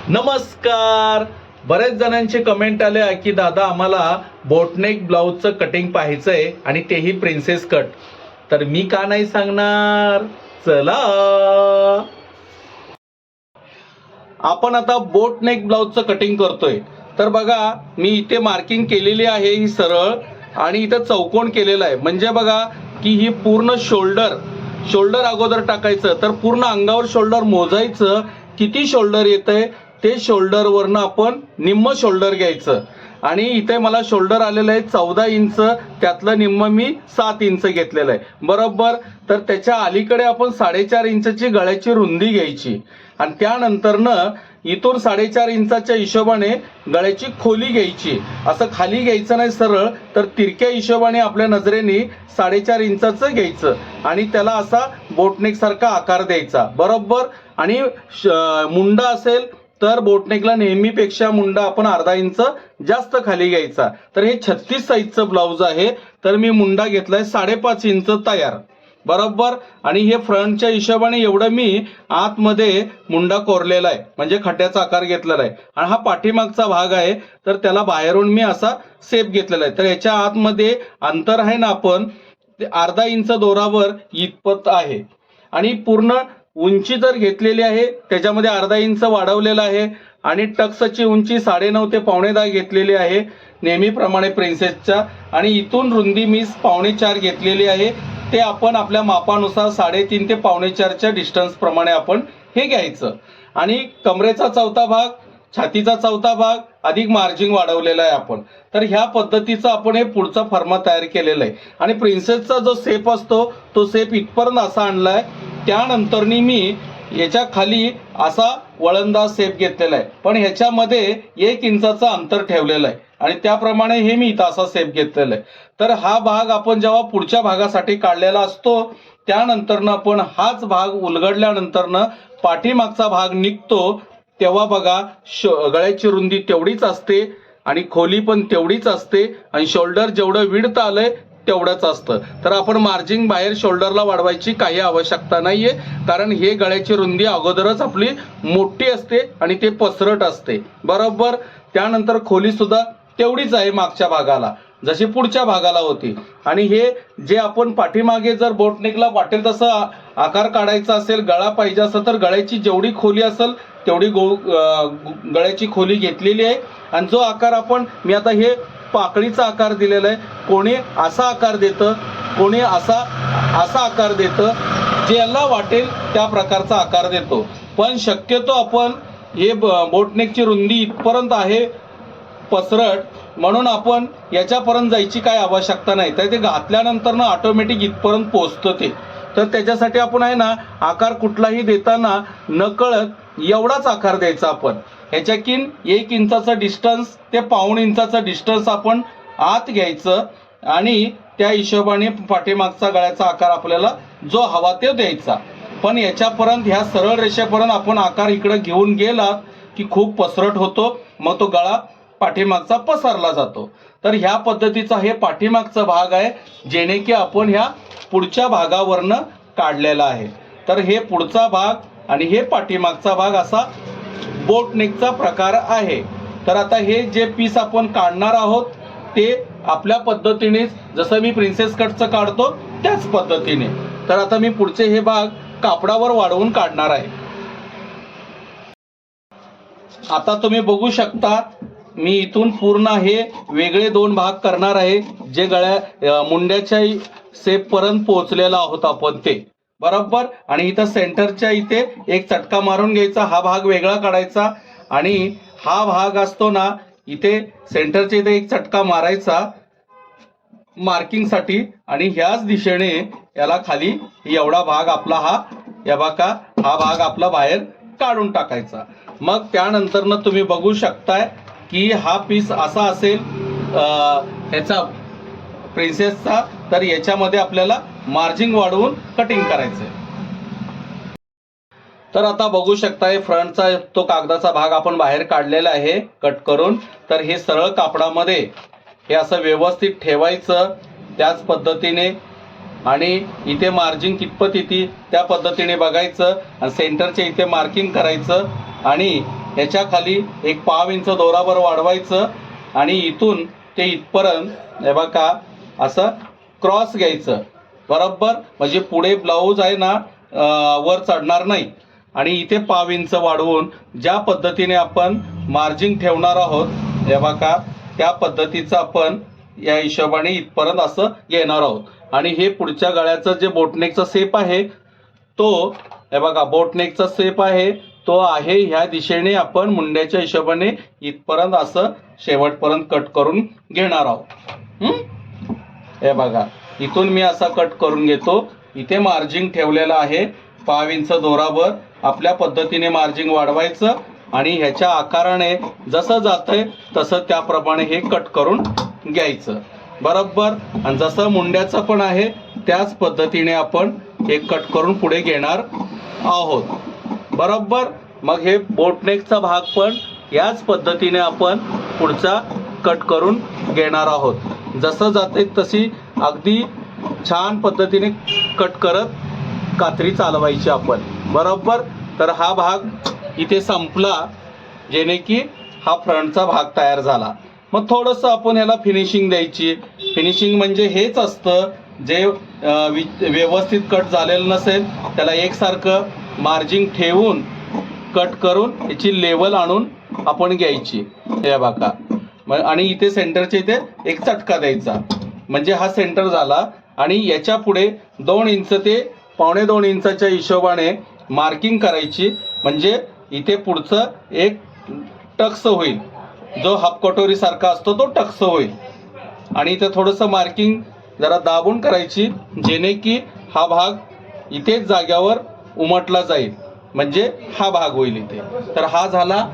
नमस्कार. बरेच जणांचे कमेंट आले आहे की दादा आम्हाला बोटनेक ब्लाउजचं कटिंग पाहायचंय आणि तेही प्रिन्सेस कट. तर मी का नाही सांगणार, चला आपण आता बोटनेक ब्लाउजचं कटिंग करतोय. तर बघा मी इथे मार्किंग केलेली आहे ही सरळ, आणि इथं चौकोन केलेला आहे. म्हणजे बघा की ही पूर्ण शोल्डर अगोदर टाकायचं. तर पूर्ण अंगावर शोल्डर मोजायचं, किती शोल्डर येतंय ते शोल्डरवरनं आपण निम्म शोल्डर घ्यायचं. आणि इथे मला शोल्डर आलेलं आहे 14 इंच, त्यातलं निम्म मी 7 इंच घेतलेलं आहे बरोबर. तर त्याच्या अलीकडे आपण 4.5 इंचची गळ्याची रुंदी घ्यायची, आणि त्यानंतरनं इथून 4.5 इंचाच्या हिशोबाने गळ्याची खोली घ्यायची. असं खाली घ्यायचं नाही सरळ, तर तिरक्या हिशोबाने आपल्या नजरेने 4.5 इंचाचं घ्यायचं आणि त्याला असा बोटनेक सारखा आकार द्यायचा बरोबर. आणि मुंडा असेल तर बोटनेकला नेहमीपेक्षा मुंडा आपण अर्धा इंच जास्त खाली घ्यायचा. तर हे 36 साईजचं ब्लाऊज आहे, तर मी मुंडा घेतलाय 5.5 इंच तयार बरोबर. आणि हे फ्रंटच्या हिशोबाने एवढं मी आतमध्ये मुंडा कोरलेला आहे, म्हणजे खट्याचा आकार घेतलेला आहे. आणि हा पाठीमागचा भाग आहे, तर त्याला बाहेरून मी असा सेप घेतलेला आहे. तर याच्या आतमध्ये अंतर आहे ना आपण ते अर्धा इंच दोरावर इतपत आहे. आणि पूर्ण उंची जर घेतलेली आहे त्याच्यामध्ये अर्धा इंच वाढवलेला आहे. आणि टक्सची उंची 9.5 ते 9.10 घेतलेली आहे नेहमीप्रमाणे प्रिन्सेसच्या. आणि इथून रुंदी मी 4.25 घेतलेली आहे. ते आपण आपल्या मापानुसार 3.5 ते 4.25च्या डिस्टन्स प्रमाणे आपण हे घ्यायचं. आणि कमरेचा चौथा भाग, छातीचा चौथा भाग अधिक मार्जिन वाढवलेला आहे आपण. तर ह्या पद्धतीचं आपण हे पुढचा फर्मा तयार केलेला आहे. आणि प्रिन्सेसचा जो सेप असतो तो सेप इथपर्यंत असा आणलाय. त्यानंतरनी मी याच्या खाली असा वळंदाज सेप घेतलेला आहे, पण ह्याच्यामध्ये 1 इंचाचं अंतर ठेवलेलं आहे आणि त्याप्रमाणे हे मी इथं असा सेप घेतलेला आहे. तर हा भाग आपण जेव्हा पुढच्या भागासाठी काढलेला असतो त्यानंतरनं आपण हाच भाग उलगडल्यानंतरनं पाठीमागचा भाग निघतो, तेव्हा बघा गळ्याची रुंदी तेवढीच असते आणि खोली पण तेवढीच असते आणि शोल्डर जेवढं विड्थ आलंय तेवढंच असतं. तर आपण मार्जिन बाहेर शोल्डरला वाढवायची काही आवश्यकता नाहीये, कारण हे गळ्याची रुंदी अगोदरच आपली मोठी असते आणि ते पसरट असते बरोबर. त्यानंतर खोली सुद्धा तेवढीच आहे मागच्या भागाला जशी पुढच्या भागाला होती. आणि हे जे आपण पाठीमागे जर बोटनेकला वाटेल तसं आकार काढायचा असेल, गळा पाहिजे असेल, तर गळ्याची जेवढी खोली असेल तेवढी गळ्याची खोली घेतलेली आहे. आणि जो आकार आपण मी आता हे पाकळीचा आकार दिलेला आहे, कोणी असा आकार देतं, कोणी असा आकार देतं, ज्याला वाटेल त्या प्रकारचा आकार देतो. पण शक्यतो आपण हे बोटनेकची रुंदी इथपर्यंत आहे पसरट, म्हणून आपण याच्यापर्यंत जायची काय आवश्यकता नाही. तर ते घातल्यानंतर ना ऑटोमॅटिक इथपर्यंत पोहोचतं ते. तर त्याच्यासाठी आपण आहे ना आकार कुठलाही देताना नकळत एवढाच आकार द्यायचा आपण. ह्याच्याकीन 1 इंचाचं डिस्टन्स ते 1.25 इंचाचं डिस्टन्स आपण आत घ्यायचं आणि त्या हिशोबाने पाठीमागचा गळ्याचा आकार आपल्याला जो हवा ते द्यायचा. पण याच्यापर्यंत ह्या सरळ रेषेपर्यंत आपण आकार इकडे घेऊन गेला की खूप पसरट होतो, मग तो गळा पाठीमागचा पसरला जातो. तर ह्या पद्धतीचा हे पाठीमागचा भाग आहे, जेणे की आपण ह्या पुढच्या भागावरनं काढलेला आहे. तर हे पुढचा भाग आणि हे पाठीमागचा भाग असा बोटनेकचा प्रकार आहे. तर आता हे जे पीस आपण काढणार आहोत ते आपल्या पद्धतीने जसं मी प्रिन्सेस कटचं काढतो त्याच पद्धतीने. तर आता मी पुढचे हे भाग कापडावर वाढवून काढणार आहे. आता तुम्ही बघू शकता मी इथून पूर्ण हे वेगळे 2 भाग करणार आहे, जे मुंड्याच्या सेप पर्यंत पोहोचलेला आहोत आपण ते बरोबर. आणि इथं सेंटरच्या इथे एक चटका मारून घ्यायचा, हा भाग वेगळा काढायचा. आणि हा भाग असतो ना इथे सेंटरच्या इथे एक चटका मारायचा मार्किंगसाठी, आणि ह्याच दिशेने याला खाली एवढा भाग आपला हा भाग आपला बाहेर काढून टाकायचा. मग त्यानंतरनं तुम्ही बघू शकताय की हा पीस असा असेल ह्याचा प्रिन्सेसचा. तर याच्यामध्ये आपल्याला मार्जिन वाढवून कटिंग करायचंय. तर आता बघू शकताय फ्रंटचा तो कागदाचा भाग आपण बाहेर काढलेला आहे कट करून. तर हे सरळ कापडामध्ये हे असं व्यवस्थित ठेवायचं त्याच पद्धतीने, आणि इथे मार्जिन कितपत येते त्या पद्धतीने बघायचं आणि सेंटरच्या इथे मार्किंग करायचं. आणि याच्या खाली एक 1.5 इंच दोराभर वाढवायचं आणि इथून ते इथपर्यंत हे बघा असं क्रॉस घ्यायचं बरोबर, म्हणजे पुढे ब्लाऊज आहे ना वर चढणार नाही. आणि इथे 1.5 इंच वाढवून ज्या पद्धतीने आपण मार्जिन ठेवणार आहोत हे बघा त्या पद्धतीचं आपण या हिशोबाने इथपर्यंत असं घेणार आहोत. आणि हे पुढच्या गळ्याचं जे बोटनेकचा शेप आहे तो हे बघा बोटनेकचा शेप आहे तो आहे ह्या दिशेने आपण मुंड्याच्या हिशोबाने इथपर्यंत असं शेवटपर्यंत कट करून घेणार आहोत. हे बघा इथून मी असा कट करून घेतो. इथे मार्जिन ठेवलेलं आहे 1.5 इंच दोरावर. आपल्या पद्धतीने मार्जिन वाढवायचं आणि ह्याच्या आकाराने जसं जातंय तसं त्याप्रमाणे हे कट करून घ्यायचं बरोबर. आणि जसं मुंड्याचं पण आहे त्याच पद्धतीने आपण हे कट करून पुढे घेणार आहोत बरोबर. मग हे बोटनेकचा भाग पण याच पद्धतीने आपण पुढचा कट करून घेणार आहोत. जसं जाते तशी अगदी छान पद्धतीने कट करत कात्री चालवायची आपण बरोबर. तर हा भाग इथे संपला जेणे की हा फ्रंटचा भाग तयार झाला. मग थोडंसं आपण ह्याला फिनिशिंग द्यायची. फिनिशिंग म्हणजे हेच असतं जे व्यवस्थित कट झालेलं नसेल त्याला एकसारखं मार्जिन ठेवून कट करून याची लेवल आणून आपण घ्यायची हे बघा. आणि इथे सेंटरच्या इथे एक चटका द्यायचा म्हणजे हा सेंटर झाला. आणि याच्या पुढे 2 इंच ते 2.25 इंचाच्या हिशोबाने मार्किंग करायची म्हणजे इथे पुढचं एक टक्स होईल, जो हाफ कटोरी सारखा असतो तो टक्स होईल. आणि इथे थोडंसं मार्किंग जरा दाबून करायची जेणे की हा भाग इथेच जाग्यावर उमटला जाईल म्हणजे हा भाग होईल इथे. तर हा झाला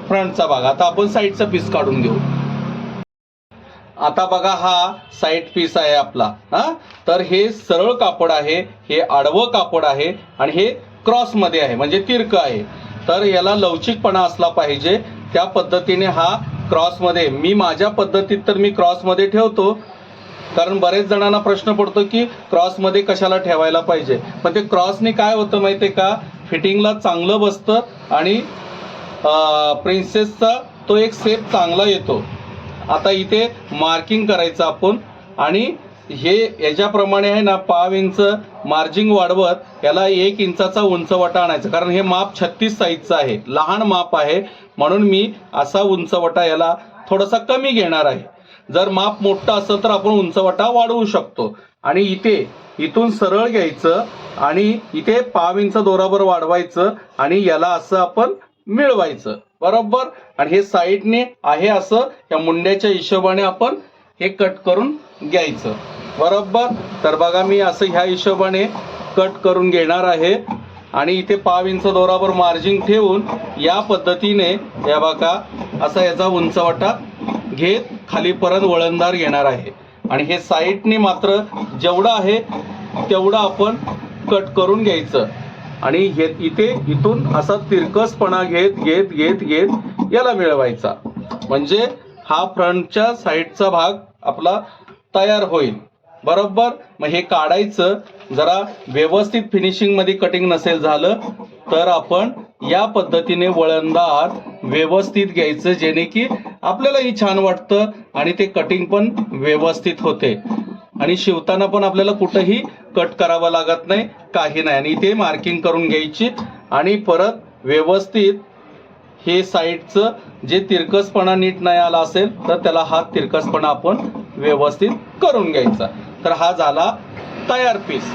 फ्रंटचा भाग. आता आपण साईडचा पीस काढून घेऊ. आता बघा हा साईड पीस आहे आपला. तर हे सरळ कापड आहे, हे आडवं कापड आहे आणि हे क्रॉसमध्ये आहे म्हणजे तिरक आहे. तर याला लवचिकपणा असला पाहिजे त्या पद्धतीने हा क्रॉसमध्ये, मी माझ्या पद्धतीत तर मी क्रॉसमध्ये ठेवतो कारण बरेच जणांना प्रश्न पडतो की क्रॉसमध्ये कशाला ठेवायला पाहिजे. पण ते क्रॉसने काय होतं माहिती आहे का, फिटिंगला चांगलं बसतं आणि प्रिन्सेसचा तो एक शेप चांगला येतो. आता इथे मार्किंग करायचं आपण आणि हे याच्याप्रमाणे आहे ना 1.5 इंच मार्जिन वाढवत याला 1 इंचाचा उंचवटा आणायचा कारण हे माप 36 साईजचं आहे, लहान माप आहे म्हणून मी असा उंचवटा याला थोडासा कमी घेणार आहे. जर माप मोठा असेल तर आपण उंचवटा वाढवू शकतो. आणि इथून सरळ घ्यायचं आणि इथे 1.5 इंच दोराबर वाढवायचं आणि याला असं आपण मिळवायचं बरोबर. आणि हे साईडने आहे असं या मुंड्याच्या हिशोबाने आपण हे कट करून घ्यायचं बरोबर. तर बघा मी असं ह्या हिशोबाने कट करून घेणार आहे आणि इथे 1.5 इंच दोराबर मार्जिन ठेवून या पद्धतीने या बघा असा याचा उंचवटा घेत खाली परत वळणदार घेणार आहे. आणि हे साईडने मात्र जेवढं आहे तेवढं आपण कट करून घ्यायचं आणि हे इथून असा तिरकसपणा घेत घेत घेत घेत याला मिळवायचा म्हणजे हा फ्रंटच्या साईडचा भाग आपला तयार होईल बरोबर. मग हे काढायचं. जरा व्यवस्थित फिनिशिंग मध्ये कटिंग नसेल झालं तर आपण या पद्धतीने वळणदार व्यवस्थित घ्यायचं जेणे की आपल्यालाही छान वाटतं आणि ते कटिंग पण व्यवस्थित होते आणि शिवताना पण आपल्याला कुठेही कट करावं लागत नाही, काही नाही. आणि इथे मार्किंग करून घ्यायची आणि परत व्यवस्थित हे साईडचं जे तिरकसपणा नीट नाही आला असेल तर त्याला हा तिरकसपणा आपण व्यवस्थित करून घ्यायचा. तर हा झाला तयार पीस.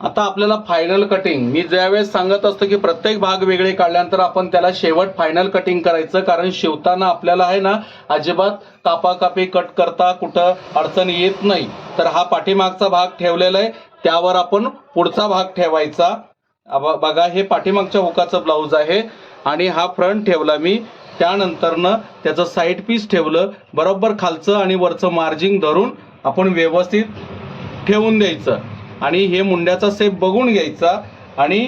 आता आपल्याला फायनल कटिंग, मी ज्यावेळेस सांगत असतो की प्रत्येक भाग वेगळे काढल्यानंतर आपण त्याला शेवट फायनल कटिंग करायचं कारण शिवताना आपल्याला आहे ना अजिबात कापाकापी कट करता कुठं अडचण येत नाही. तर हा पाठीमागचा भाग ठेवलेला आहे त्यावर आपण पुढचा भाग ठेवायचा. बघा हे पाठीमागच्या हुकाचं ब्लाऊज आहे आणि हा फ्रंट ठेवला मी. त्यानंतरनं त्याचं साईड पीस ठेवलं बरोबर. खालचं आणि वरचं मार्जिन धरून आपण व्यवस्थित ठेवून द्यायचं आणि हे मुंड्याचा शेप बघून घ्यायचा आणि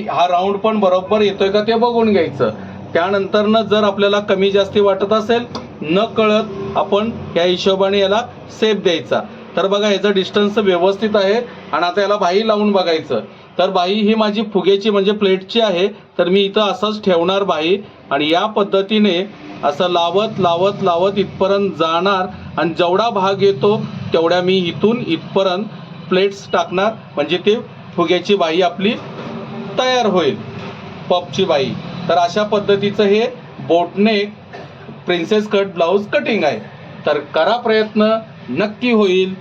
हा राऊंड पण बरोबर येतोय का ते बघून घ्यायचं. त्यानंतरनं जर आपल्याला कमी जास्ती वाटत असेल न कळत आपण या हिशोबाने याला शेप द्यायचा. तर बघा ह्याचं डिस्टन्स व्यवस्थित आहे आणि आता याला भाई लावून बघायचं. तर बाई ही माझी फुग्याची म्हणजे प्लेटची आहे, तर मी इथं असंच ठेवणार बाई आणि या पद्धतीने असं लावत लावत लावत इथपर्यंत जाणार आणि जेवढा भाग येतो तेवढ्या मी इथून इथपर्यंत प्लेट्स टाकणार, म्हणजे ते फुग्याची बाई आपली तयार होईल, पफची बाई. तर अशा पद्धतीचं हे boatneck princess cut blouse cutting आहे. तर करा प्रयत्न, नक्की होईल.